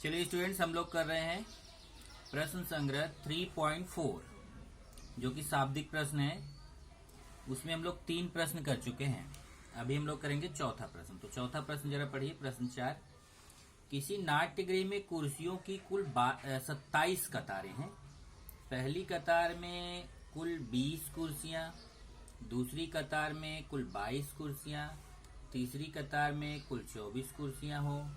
चलिए स्टूडेंट्स, हम लोग कर रहे हैं प्रश्न संग्रह 3.4 जो कि शाब्दिक प्रश्न है। उसमें हम लोग 3 प्रश्न कर चुके हैं। अभी हम लोग करेंगे चौथा प्रश्न। तो चौथा प्रश्न जरा पढ़िए। प्रश्न 4, किसी नाट्यगृह में कुर्सियों की कुल 27 कतारें हैं। पहली कतार में कुल 20 कुर्सियां, दूसरी कतार में कुल 22 कुर्सियां, तीसरी कतार में कुल 24 कुर्सियां हो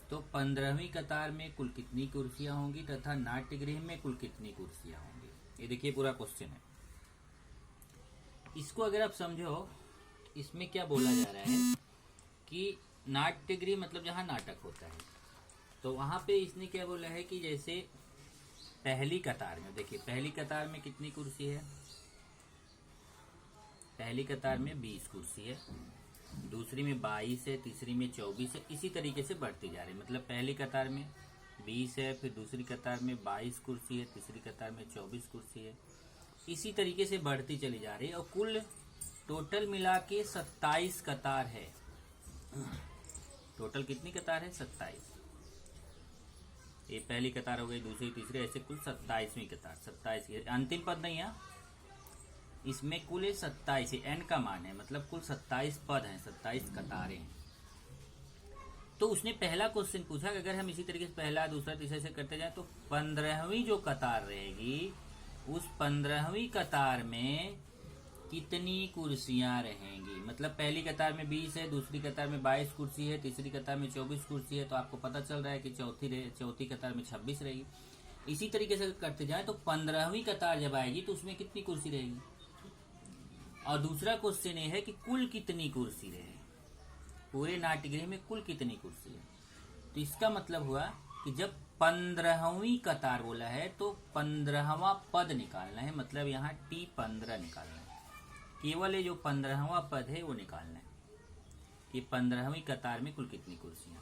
तो 15वीं कतार में कुल कितनी कुर्सियां होंगी तथा नाट्यगृह में कुल कितनी कुर्सियां होंगी। ये देखिए पूरा क्वेश्चन है। इसको अगर आप समझो, इसमें क्या बोला जा रहा है कि नाट्यगृह मतलब जहां नाटक होता है, तो वहां पे इसने क्या बोला है कि जैसे पहली कतार में, देखिए पहली कतार में कितनी कुर्सी है। पहली कतार में 20 कुर्सी है, दूसरी में 22 है, तीसरी में 24 है। इसी तरीके से बढ़ती जा रही है। मतलब पहली कतार में 20 है, फिर दूसरी कतार में 22 कुर्सी है, तीसरी कतार में 24 कुर्सी है। इसी तरीके से बढ़ती चली जा रही है और कुल टोटल मिला के 27 कतार है। टोटल कितनी कतार है? 27। ये पहली कतार हो गई, दूसरी, तीसरी, ऐसे कुल 27वीं कतार। 27 की अंतिम पद नहीं है इसमें, कुल 27 एन का मान है, मतलब कुल 27 पद हैं, 27 कतारें हैं। तो उसने पहला क्वेश्चन पूछा कि अगर हम इसी तरीके से पहला, दूसरा, तीसरा से करते जाए तो 15वीं जो कतार रहेगी, उस 15वीं कतार में कितनी कुर्सियां रहेंगी। मतलब पहली कतार में 20 है, दूसरी कतार में 22 कुर्सी है, तीसरी कतार में 24 कुर्सी है, तो आपको पता चल रहा है कि चौथी कतार में 26 रहेगी। इसी तरीके से करते जाए तो 15वीं कतार जब आएगी तो उसमें कितनी कुर्सी रहेगी। और दूसरा क्वेश्चन ये है कि कुल कितनी कुर्सी रहे, पूरे नाट्यगृह में कुल कितनी कुर्सी है। तो इसका मतलब हुआ कि जब 15वीं कतार बोला है तो 15वां पद निकालना है। मतलब यहाँ T15 निकालना है। केवल ये जो 15वां पद है वो निकालना है कि 15वीं कतार में कुल कितनी कुर्सियां।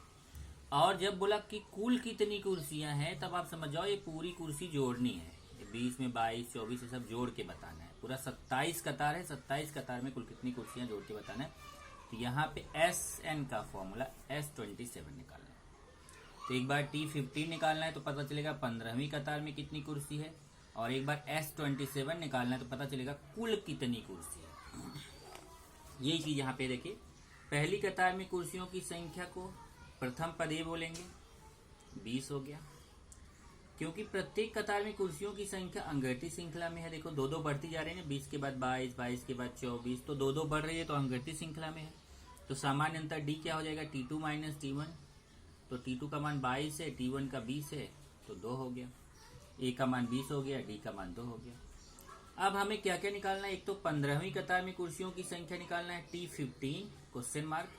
और जब बोला कि कुल कितनी कुर्सियां हैं, तब आप समझ जाओ ये पूरी कुर्सी जोड़नी है। 20 में 22, 24 ये सब जोड़ के बताना है। पूरा 27 कतार है, 27 कतार में कुल कितनी कुर्सियां जोड़ के बताना है। तो यहाँ पे SN का फॉर्मूला S27 निकालना है। तो एक बार T15 निकालना है तो पता चलेगा 15वीं कतार में कितनी कुर्सी है, और एक बार S27 निकालना है तो पता चलेगा कुल कितनी कुर्सी है। यही चीज यहाँ पे देखिए, पहली कतार में कुर्सियों की संख्या को प्रथम पद ये बोलेंगे, 20 हो गया। क्योंकि प्रत्येक कतार में कुर्सियों की संख्या अंगृहती श्रृंखला में है। देखो 2-2 बढ़ती जा रही है, 20 के बाद 22, 22 के बाद 24, तो 2-2 बढ़ रही है, तो अंगृहती श्रृंखला में है। तो सामान्य अंतर D क्या हो जाएगा? T2 minus T1। तो T2 का मान 22 है, T1 का 20 है, तो 2 हो गया। A का मान 20 हो गया, D का मान 2 हो गया। अब हमें क्या क्या निकालना है? एक तो 15वीं कतार में कुर्सियों की संख्या निकालना है, T15 क्वेश्चन मार्क,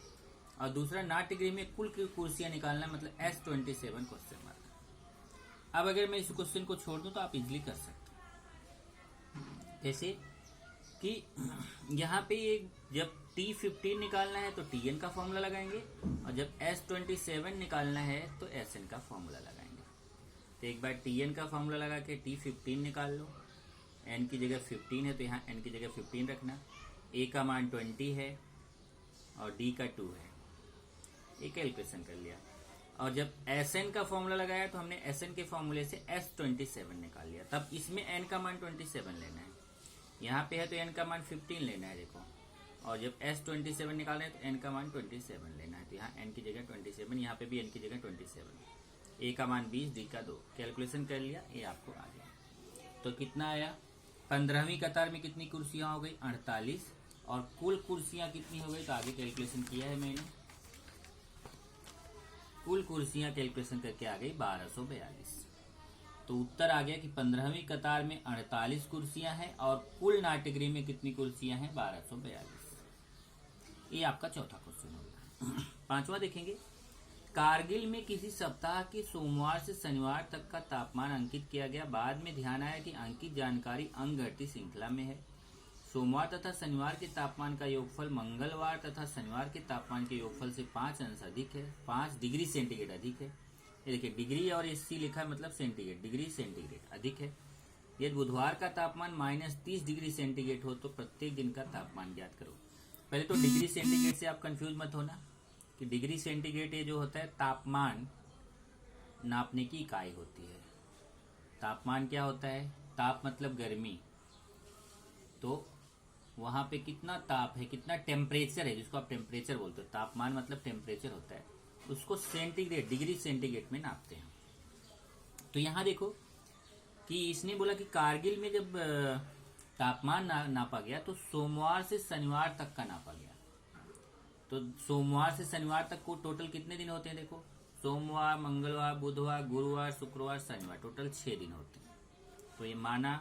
और दूसरा नाट्यगृह में कुल कुर्सियां निकालना है, मतलब S27 क्वेश्चन मार्क। अब अगर मैं इस क्वेश्चन को छोड़ दूं तो आप इजिली कर सकते हैं। जैसे कि यहाँ पे जब T15 निकालना है तो Tn का फॉर्मूला लगाएंगे, और जब S27 निकालना है तो Sn का फॉर्मूला लगाएंगे। तो एक बार Tn का फॉर्मूला लगा के T15 निकाल लो। n की जगह 15 है तो यहाँ n की जगह 15 रखना। A का मान 20 है और D का 2 है। ये कैलकुलेशन कर लिया। और जब Sn का फॉर्मूला लगाया तो हमने Sn के फॉर्मूले से S27 निकाल लिया। तब इसमें n का मान 27 लेना है, यहाँ पे है तो n का मान 15 लेना है। देखो, और जब S27 निकालना है तो n का मान 27 लेना है। तो यहाँ n की जगह 27, यहाँ पे भी n की जगह 27। A का मान 20, D का 2। कैलकुलेशन कर लिया, ये आपको आ गया। तो कितना आया? 15वीं कतार में कितनी कुर्सियां हो गई? 48। और कुल कुर्सियां कितनी हो गई? तो आगे कैलकुलेशन किया है मैंने। कुल कुर्सियां कैलकुलेशन करके आ गई 1242। तो उत्तर आ गया कि 15वीं कतार में 48 कुर्सियां हैं और कुल नाट्यगृह में कितनी कुर्सियां हैं? 1242। ये आपका चौथा क्वेश्चन होगा। पांचवा देखेंगे, कारगिल में किसी सप्ताह के सोमवार से शनिवार तक का तापमान अंकित किया गया। बाद में ध्यान आया कि अंकित जानकारी अंकगणितीय श्रृंखला में है। सोमवार तथा शनिवार के तापमान का योगफल मंगलवार तथा शनिवार के तापमान के योगफल से 5 अंश अधिक है, 5 डिग्री सेंटीग्रेड अधिक है। ये देखिए डिग्री और SC लिखा है, मतलब सेंटीग्रेड, डिग्री सेंटीग्रेड अधिक है। यदि बुधवार का तापमान -30 डिग्री सेंटीग्रेड हो तो प्रत्येक दिन का तापमान ज्ञात करो। पहले तो डिग्री सेंटीग्रेड से आप कंफ्यूज मत होना कि डिग्री सेंटीग्रेड ये जो होता है तापमान, नापने की इकाई होती है। तापमान क्या होता है? ताप मतलब गर्मी, तो वहां पे कितना ताप है, कितना टेम्परेचर है, जिसको आप टेम्परेचर बोलते हो, तापमान मतलब टेम्परेचर होता है, उसको सेंटीग्रेड, डिग्री सेंटीग्रेड में नापते हैं। तो यहां देखो कि इसने बोला कि कारगिल में जब तापमान नापा गया तो सोमवार से शनिवार तक का नापा गया। तो सोमवार से शनिवार तक को टोटल कितने दिन होते हैं? देखो, सोमवार, मंगलवार, बुधवार, गुरुवार, शुक्रवार, शनिवार, टोटल 6 दिन होते हैं। तो ये माना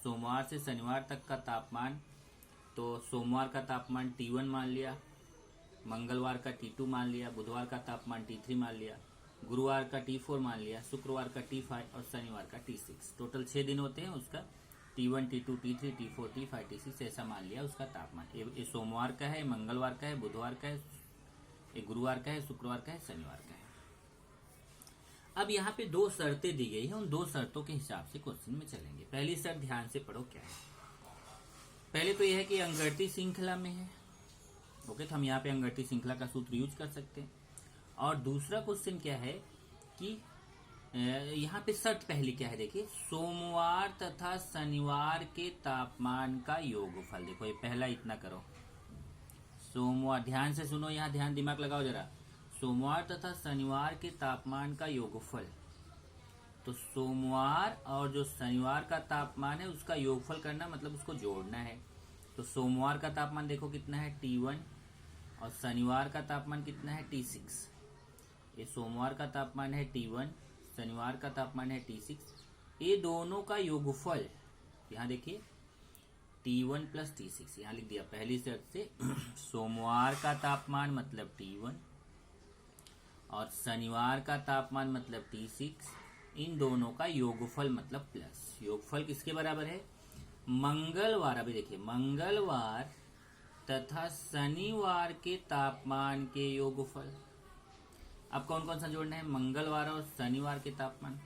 सोमवार से शनिवार तक का तापमान, तो सोमवार का तापमान T1 मान लिया, मंगलवार का T2 मान लिया, बुधवार का तापमान T3 मान लिया, गुरुवार का T4 मान लिया, शुक्रवार का T5 और शनिवार का T6। टोटल 6 दिन होते हैं, उसका T1, T2, T3, T4, T5, T6 ऐसा मान लिया उसका तापमान। ये सोमवार का है, मंगलवार का है, बुधवार का है, ये गुरुवार का है, शुक्रवार का है, शनिवार का है। अब यहाँ पे 2 शर्तें दी गई है, उन 2 शर्तों के हिसाब से क्वेश्चन में चलेंगे। पहली शर्त ध्यान से पढ़ो क्या है। पहले तो यह है कि अंगरती श्रृंखला में है, ओके, तो हम यहाँ पे अंगरती श्रृंखला का सूत्र यूज कर सकते हैं। और दूसरा क्वेश्चन क्या है कि यहाँ पे शर्त पहली क्या है, देखिए, सोमवार तथा शनिवार के तापमान का योगफल। देखो ये पहला इतना करो, सोमवार, ध्यान से सुनो, यहाँ ध्यान दिमाग लगाओ जरा, सोमवार तथा शनिवार के तापमान का योगफल। तो सोमवार और जो शनिवार का तापमान है उसका योगफल करना, मतलब उसको जोड़ना है। तो सोमवार का तापमान देखो कितना है, T1, और शनिवार का तापमान कितना है, T6। ये सोमवार का तापमान है T1, शनिवार का तापमान है T6, ये दोनों का योगफल, यहाँ देखिए T1 प्लस T6 यहाँ लिख दिया पहली शर्त से। सोमवार का तापमान मतलब T1 और शनिवार का तापमान मतलब T6, इन दोनों का योगफल मतलब प्लस। योगफल किसके बराबर है? मंगलवार, अभी देखिए, मंगलवार तथा शनिवार के तापमान के योगफल। अब कौन कौन सा जोड़ना है? मंगलवार और शनिवार के तापमान।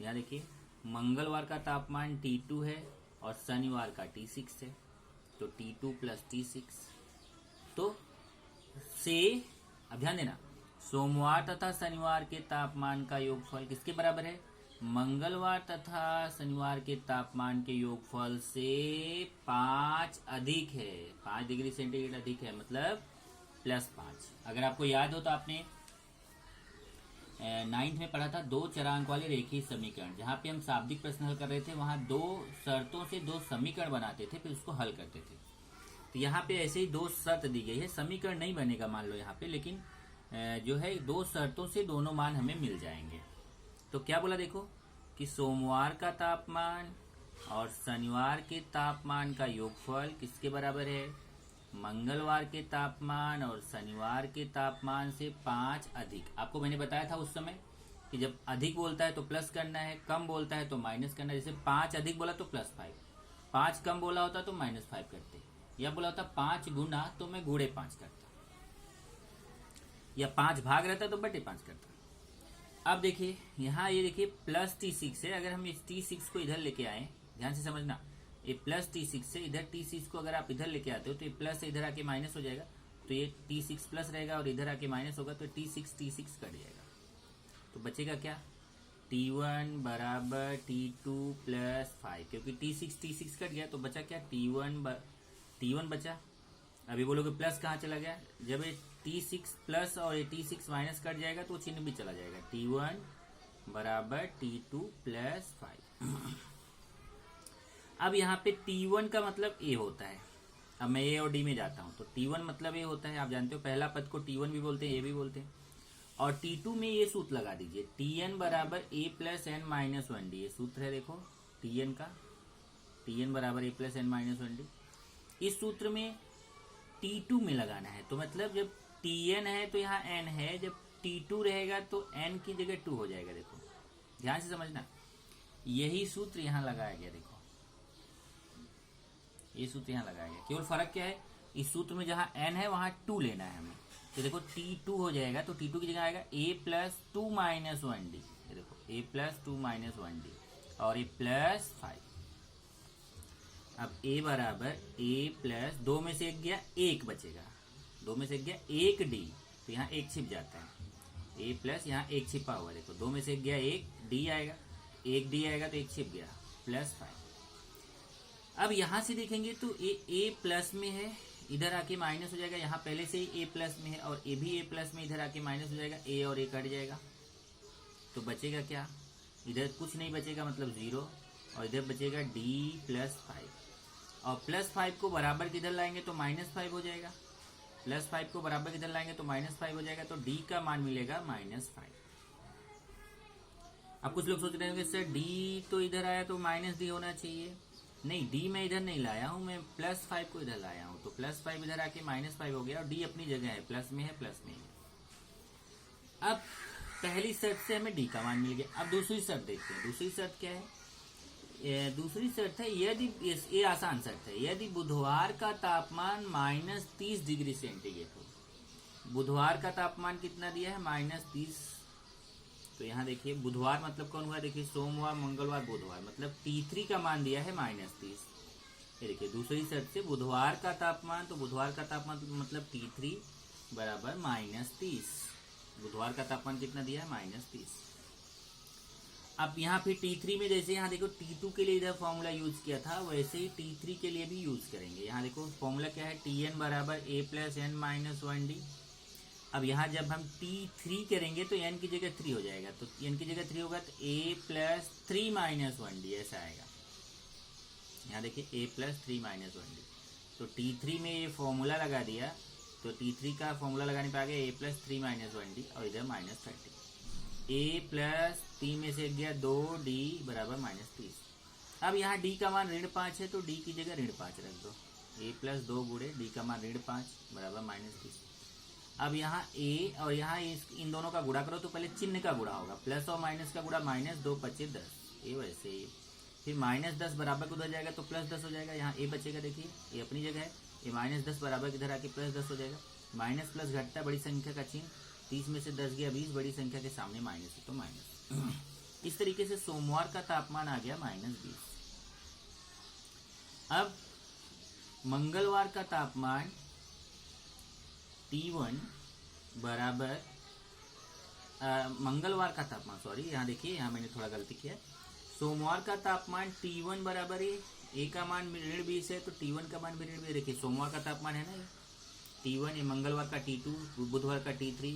यहाँ देखिए, मंगलवार का तापमान T2 है और शनिवार का T6 है, तो T2 प्लस T6। तो से, अब ध्यान देना, सोमवार तथा शनिवार के तापमान का योगफल किसके बराबर है? मंगलवार तथा शनिवार के तापमान के योगफल से 5 अधिक है, 5 डिग्री सेंटीग्रेड अधिक है, मतलब +5। अगर आपको याद हो तो आपने 9th में पढ़ा था 2 चरांक वाले रेखीय समीकरण, जहाँ पे हम शाब्दिक प्रश्न हल कर रहे थे, वहाँ 2 शर्तों से 2 समीकरण बनाते थे, फिर उसको हल करते थे। तो यहाँ पे ऐसे ही 2 शर्त दी गई है, समीकरण नहीं बनेगा मान लो यहाँ पे, लेकिन जो है 2 शर्तों से दोनों मान हमें मिल जाएंगे। तो क्या बोला देखो कि सोमवार का तापमान और शनिवार के तापमान का योगफल किसके बराबर है? मंगलवार के तापमान और शनिवार के तापमान से 5 अधिक। आपको मैंने बताया था उस समय कि जब अधिक बोलता है तो प्लस करना है, कम बोलता है तो माइनस करना है। जैसे 5 अधिक बोला तो +5, 5 कम बोला होता तो -5 करते, या बोला होता 5 गुना तो मैं गुणे 5 करता, या 5 भाग रहता तो बटे 5 करता। अब देखिए यहाँ ये देखिए +T6 है, अगर हम इस T6 को इधर लेके आए, ध्यान से समझना, ये +T6 से इधर T6 को अगर आप इधर लेके आते हो तो ये प्लस से इधर आके माइनस हो जाएगा, तो ये T6 प्लस रहेगा और इधर आके माइनस होगा, तो T6 कट जाएगा। तो बचेगा क्या? T1 बराबर T2 प्लस 5, क्योंकि T6 कट गया तो बचा क्या? T1 बचा। अभी बोलोगे प्लस कहाँ चला गया? जब ये T6 प्लस और ये T6 माइनस कट जाएगा तो चिन्ह भी चला जाएगा। T1 बराबर T2 प्लस 5। अब यहाँ पे T1 का मतलब A होता है। अब मैं A और D में जाता हूँ, तो T1 मतलब A होता है, आप जानते हो, पहला पद को T1 भी बोलते हैं, A भी बोलते हैं। और T2 में ये सूत्र लगा दीजिए, Tn बराबर A plus n minus 1D, ये सूत्र है देखो Tn का, Tn बराबर A plus n minus 1D। इस सूत्र में T2 में लगाना है, तो मतलब जब Tn है तो यहाँ n है, जब T2 रहेगा तो n की जगह 2 हो जाएगा। देखो ध्यान से समझना, यही सूत्र यहाँ लगाया गया, देखो ये सूत्र यहाँ लगाया गया, केवल फर्क क्या है, इस सूत्र में जहाँ n है वहाँ 2 लेना है हमें, तो देखो T2 हो जाएगा, तो T2 की जगह आएगा A प्लस 2 माइनस 1D, ये देखो A प्लस 2 माइनस 1D और A प्लस 5। अब A बराबर A प्लस 2 में से 1 गया, 1 बचेगा, 2 में से 1 गया 1D, तो यहाँ 1 छिप जाता है, ए प्लस यहाँ एक छिपा हुआ, देखो दो में से एक गया, एक डी आएगा, एक डी आएगा तो एक छिप गया, प्लस 5। अब यहां से देखेंगे तो ए प्लस में है, इधर आके माइनस हो जाएगा, यहाँ पहले से ही ए प्लस में है और ए भी ए प्लस में, इधर आके माइनस हो जाएगा, ए और ए कट जाएगा, तो बचेगा क्या, इधर कुछ नहीं बचेगा मतलब 0, और इधर बचेगा डी प्लस 5। और प्लस 5 को बराबर किधर लाएंगे तो -5 हो जाएगा, प्लस 5 को बराबर किधर लाएंगे तो -5 हो जाएगा, तो डी का मान मिलेगा -5। अब कुछ लोग सोच रहे होंगे सर डी तो इधर आया तो -d होना चाहिए, नहीं डी मैं इधर नहीं लाया हूं, मैं +5 को इधर लाया हूं, तो +5 इधर आके -5 हो गया और डी अपनी जगह है, प्लस में है, प्लस में है। अब पहली शर्त से हमें डी का मान मिल गया। अब दूसरी शर्त देखते हैं, दूसरी शर्त क्या है, दूसरी शर्त है यदि, ये आसान शर्त है, यदि बुधवार का तापमान -30 डिग्री सेंटीग्रेड हो। बुधवार का तापमान कितना दिया है -30, तो यहाँ देखिए बुधवार मतलब कौन हुआ, देखिए सोमवार मंगलवार बुधवार, मतलब T3 का मान दिया है -30। ये देखिए दूसरी शर्त से बुधवार का तापमान, तो बुधवार का तापमान मतलब T3 बराबर -30। बुधवार का तापमान कितना दिया है -30। अब यहाँ फिर T3 में जैसे यहाँ देखो T2 के लिए इधर फॉर्मूला यूज किया था, वैसे ही T3 के लिए भी यूज करेंगे। यहाँ देखो फॉर्मूला क्या है, Tn बराबर a + n - 1d। अब यहाँ जब हम T3 करेंगे तो n की जगह 3 हो जाएगा, तो n की जगह 3 होगा तो a + 3 - 1d ऐसा आएगा। यहाँ देखिए a + 3 - 1d, तो T3 में ये फॉर्मूला लगा दिया, तो T3 का फॉर्मूला लगाने पे आ गया a + 3 - 1d और इधर -30। a + 3 में से गया 2d बराबर -30। अब यहाँ d का मान -5 है, तो d की जगह -5 रख दो, a + 2 गुणे d का मान -5 बराबर -30। अब यहाँ a और यहाँ इन दोनों का गुणा करो तो पहले चिन्ह का गुणा होगा, प्लस और माइनस का गुणा, -2 × 5 = 10, ये वैसे ही फिर -10 बराबर उधर जाएगा तो +10 हो जाएगा, यहाँ a बचेगा, देखिए ये अपनी जगह है, ये -10 बराबर किधर आके +10 हो जाएगा, माइनस प्लस घटता बड़ी संख्या का चिन्ह, 30 में से 10 गया 20, बड़ी संख्या के सामने माइनस है तो माइनस। इस तरीके से सोमवार का तापमान आ गया -20। अब मंगलवार का तापमान T1 बराबर, मंगलवार का तापमान, सॉरी यहाँ देखिए यहाँ मैंने थोड़ा गलती किया, सोमवार का तापमान T1 बराबर है, a का मान -20 है तो T1 का मान भी -20। देखिए सोमवार का तापमान है ना T1, ये मंगलवार का T2, बुधवार का T3,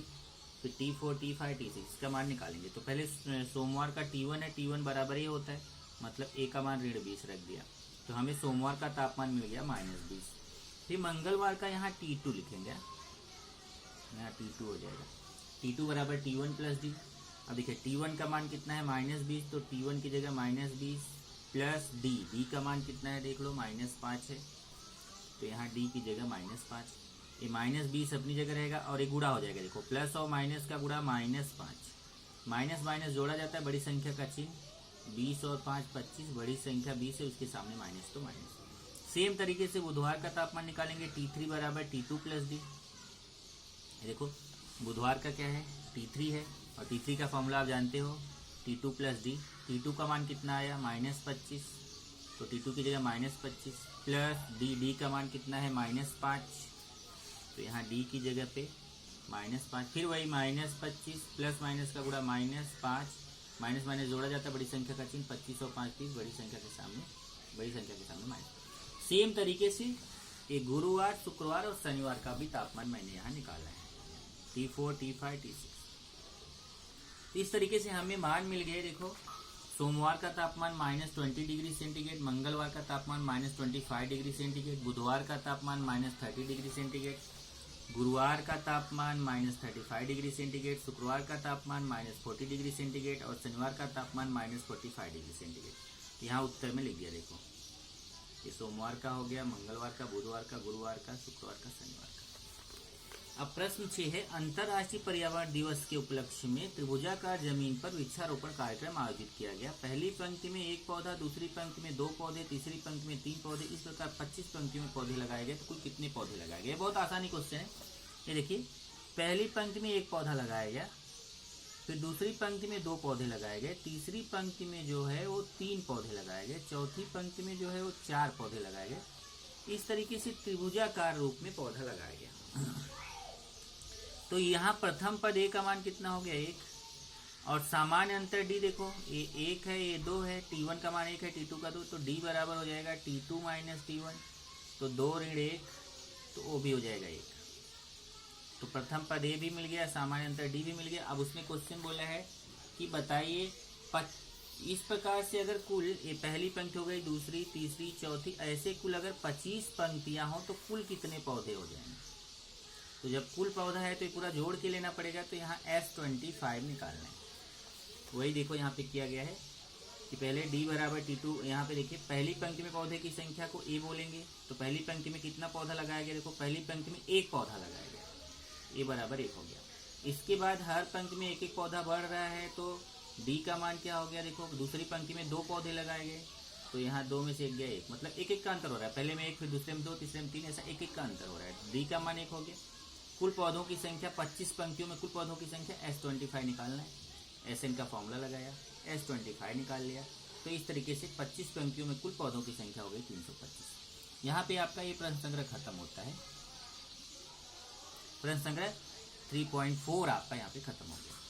फिर T4 T5 T6, इसका मान निकालेंगे। तो पहले सोमवार का T1 है, T1 बराबर ही होता है, मतलब a का मान -20 रख दिया, तो हमें सोमवार का तापमान मिल गया -20। फिर मंगलवार का यहाँ T2 लिखेंगे, यहाँ T2 हो जाएगा, T2 बराबर T1 + d। अब देखिए T1 का मान कितना है -20, तो T1 की जगह -20 प्लस d का मान कितना है देख लो, -5 है, तो यहाँ d की जगह -5, ये -20 अपनी जगह रहेगा और ये गुणा हो जाएगा, देखो प्लस और माइनस का गुणा -5, माइनस माइनस जोड़ा जाता है, बड़ी संख्या का चिन्ह, 20 और 5 25, बड़ी संख्या 20 है उसके सामने माइनस तो माइनस। सेम तरीके से बुधवार का तापमान निकालेंगे, T3 बराबर T2 + d। देखो बुधवार का क्या है, T3 है, और T3 का फॉर्मूला आप जानते हो, T2 + d। T2 का मान कितना आया -25, तो T2 की जगह -25 प्लस d का मान कितना है -5, तो यहाँ d की जगह पे -5, फिर वही -25 प्लस माइनस का गुणा -5, माइनस माइनस जोड़ा जाता है, बड़ी संख्या का चिन्ह, 25 और 5 30, बड़ी संख्या के सामने माइनस। सेम तरीके से ये गुरुवार, शुक्रवार और शनिवार का भी तापमान मैंने यहाँ निकाला है, T4 T5 T6। तो इस तरीके से हमें मान मिल गए। देखो सोमवार का तापमान -20 डिग्री सेंटीग्रेड, मंगलवार का तापमान -25 डिग्री सेंटीग्रेड, बुधवार का तापमान -30 डिग्री सेंटीग्रेड, गुरुवार का तापमान -35 डिग्री सेंटीग्रेड, शुक्रवार का तापमान -40 डिग्री सेंटीग्रेड और शनिवार का तापमान -45 डिग्री सेंटीग्रेड। यहाँ उत्तर में लिख दिया, देखो ये सोमवार का हो गया, मंगलवार का, बुधवार का, गुरुवार का, शुक्रवार का, शनिवार का। अब प्रश्न 6 है, अंतर्राष्ट्रीय पर्यावरण दिवस के उपलक्ष्य में त्रिभुजाकार जमीन पर वृक्षारोपण कार्यक्रम आयोजित किया गया। पहली पंक्ति में 1 पौधा, दूसरी पंक्ति में 2 पौधे, तीसरी पंक्ति में 3 पौधे, इस प्रकार 25 पंक्तियों में पौधे लगाए गए। तो कुल कितने पौधे लगाए गए? बहुत आसानी क्वेश्चन है। ये देखिए पहली पंक्ति में 1 पौधा लगाया गया, फिर दूसरी पंक्ति में 2 पौधे लगाए गए, तीसरी पंक्ति में जो है वो 3 पौधे लगाए गए, चौथी पंक्ति में जो है वो 4 पौधे लगाए गए। इस तरीके से त्रिभुजाकार रूप में पौधा लगाया गया। तो यहाँ प्रथम पद ए का मान कितना हो गया 1, और सामान्य अंतर डी देखो, ये 1 है ये 2 है, T1 का मान 1 है T2 का 2, तो D बराबर हो जाएगा T2 माइनस T1, तो 2 ऋण 1, तो वो भी हो जाएगा 1। तो प्रथम पद ए भी मिल गया, सामान्य अंतर डी भी मिल गया। अब उसमें क्वेश्चन बोला है कि बताइए इस प्रकार से अगर कुल ये पहली पंक्ति हो गई, दूसरी, तीसरी, चौथी, ऐसे कुल अगर 25 पंक्तियां हो तो कुल कितने पौधे हो जाएंगे। तो जब कुल पौधा है तो ये पूरा जोड़ के लेना पड़ेगा, तो यहाँ S25 निकालना है। वही देखो यहाँ पे किया गया है कि पहले D बराबर T2, यहाँ पे देखिए पहली पंक्ति में पौधे की संख्या को A बोलेंगे, तो पहली पंक्ति में कितना पौधा लगाया गया, देखो पहली पंक्ति में 1 पौधा लगाया गया, A बराबर 1 हो गया। इसके बाद हर पंक्ति में 1-1 पौधा बढ़ रहा है, तो D का मान क्या हो गया, देखो दूसरी पंक्ति में 2 पौधे लगाए गए, तो यहाँ 2 में से 1 गया 1, मतलब 1-1 का अंतर हो रहा है, पहले में 1, फिर दूसरे में 2, तीसरे में 3, ऐसा 1-1 का अंतर हो रहा है। D का मान 1 हो गया। कुल पौधों की संख्या 25 पंक्तियों में कुल पौधों की संख्या S25 निकालना है। SN का फॉर्मूला लगाया, S25 निकाल लिया, तो इस तरीके से 25 पंक्तियों में कुल पौधों की संख्या हो गई 325। यहाँ पे आपका ये प्रश्न संग्रह खत्म होता है। प्रश्न संग्रह 3.4 आपका यहाँ पे खत्म हो गया।